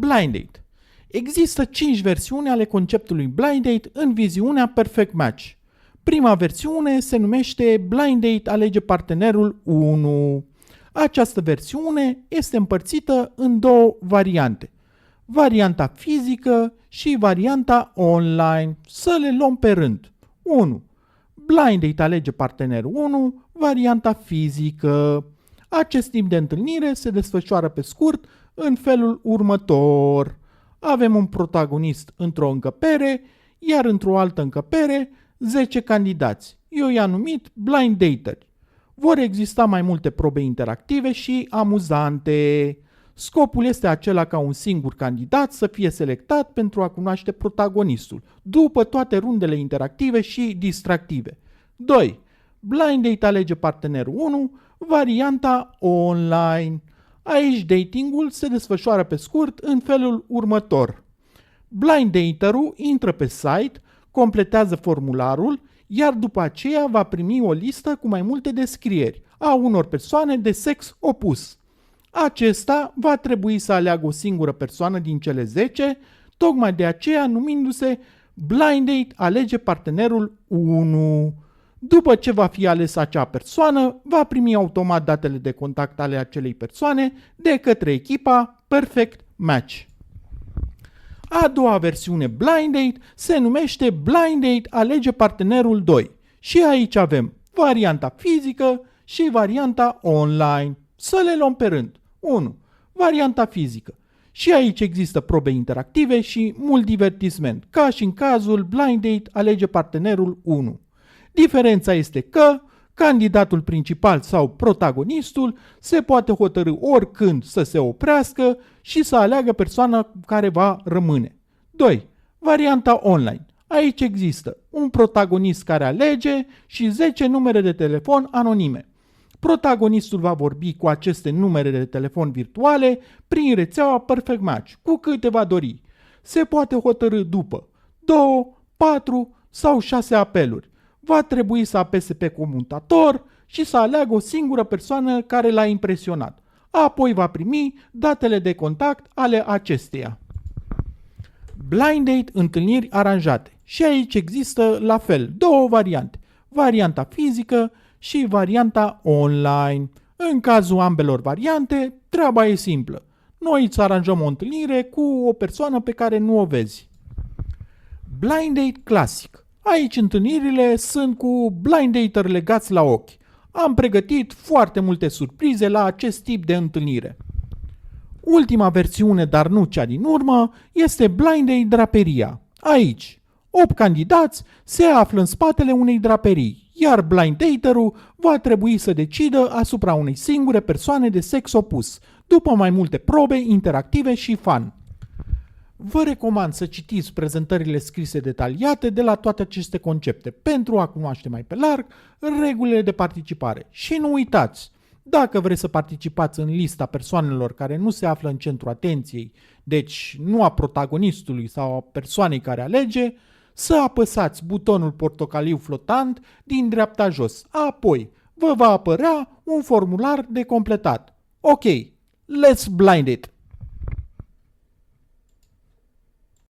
Blind date. Există 5 versiuni ale conceptului blind date în viziunea Perfect Match. Prima versiune se numește Blind Date alege partenerul 1. Această versiune este împărțită în două variante. Varianta fizică și varianta online. Să le luăm pe rând. 1. Blind Date alege partenerul 1, varianta fizică. Acest tip de întâlnire se desfășoară pe scurt în felul următor. Avem un protagonist într-o încăpere, iar într-o altă încăpere 10 candidați. Eu i-am numit blind dateri. Vor exista mai multe probe interactive și amuzante. Scopul este acela ca un singur candidat să fie selectat pentru a cunoaște protagonistul, după toate rundele interactive și distractive. 2. Blind date alege partenerul 1, varianta online. Aici datingul se desfășoară pe scurt în felul următor. Blind daterul intră pe site, completează formularul, iar după aceea va primi o listă cu mai multe descrieri a unor persoane de sex opus. Acesta va trebui să aleagă o singură persoană din cele 10, tocmai de aceea numindu-se Blind Date alege partenerul 1. După ce va fi ales acea persoană, va primi automat datele de contact ale acelei persoane de către echipa Perfect Match. A doua versiune Blind Date se numește Blind Date alege partenerul 2 și aici avem varianta fizică și varianta online. Să le luăm pe rând. 1. Varianta fizică. Și aici există probe interactive și mult divertisment, ca și în cazul Blind Date alege partenerul 1. Diferența este că candidatul principal sau protagonistul se poate hotărî oricând să se oprească și să aleagă persoana care va rămâne. 2. Varianta online. Aici există un protagonist care alege și 10 numere de telefon anonime. Protagonistul va vorbi cu aceste numere de telefon virtuale prin rețeaua Perfect Match, cu câte va dori. Se poate hotărî după 2, 4 sau 6 apeluri. Va trebui să apese pe comutator și să aleagă o singură persoană care l-a impresionat. Apoi va primi datele de contact ale acesteia. Blind Date întâlniri aranjate. Și aici există la fel două variante. Varianta fizică și varianta online. În cazul ambelor variante, treaba e simplă. Noi îți aranjăm o întâlnire cu o persoană pe care nu o vezi. Blind Date clasic. Aici întâlnirile sunt cu blind dater legați la ochi. Am pregătit foarte multe surprize la acest tip de întâlnire. Ultima versiune, dar nu cea din urmă, este Blind Date draperia. Aici, 8 candidați se află în spatele unei draperii, iar blind daterul va trebui să decidă asupra unei singure persoane de sex opus, după mai multe probe interactive și fun. Vă recomand să citiți prezentările scrise detaliate de la toate aceste concepte pentru a cunoaște mai pe larg regulile de participare. Și nu uitați, dacă vreți să participați în lista persoanelor care nu se află în centrul atenției, deci nu a protagonistului sau a persoanei care alege, să apăsați butonul portocaliu flotant din dreapta jos. Apoi vă va apărea un formular de completat. Ok, let's blind it!